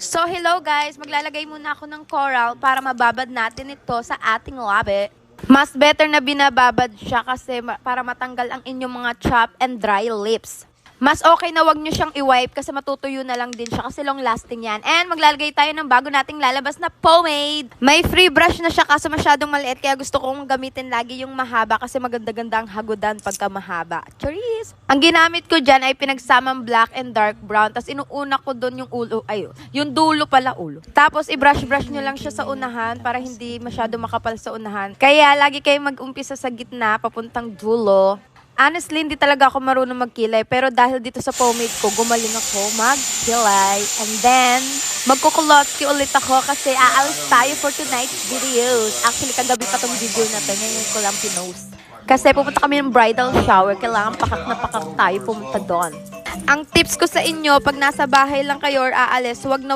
So, hello guys! Maglalagay muna ako ng coral para mababad natin ito sa ating labi. Mas better na binababad siya kasi para matanggal ang inyong mga chapped and dry lips. Mas okay na wag nyo siyang i-wipe kasi matutuyo na lang din siya kasi long lasting yan. And maglalagay tayo ng bago nating lalabas na pomade. May free brush na siya kaso masyadong maliit kaya gusto kong gamitin lagi yung mahaba kasi maganda-ganda ang hagodan pagka mahaba. Charis! Ang ginamit ko dyan ay pinagsamang black and dark brown. Tapos inuuna ko doon yung ulo, yung dulo pala ulo. Tapos i-brush-brush nyo lang siya sa unahan para hindi masyado makapal sa unahan. Kaya lagi kayong mag-umpisa sa gitna papuntang dulo. Honestly, hindi talaga ako marunong magkilay. Pero dahil dito sa pomade ko, gumaling ako magkilay. And then, magkukulotki ulit ako kasi aalis tayo for tonight's videos. Actually, kagabi pa tong video na to. Ngayon ko lang pinost. Kasi pupunta kami ng bridal shower. Kailangan pakak na pakak tayo pumunta doon. Ang tips ko sa inyo, pag nasa bahay lang kayo or aalis, wag na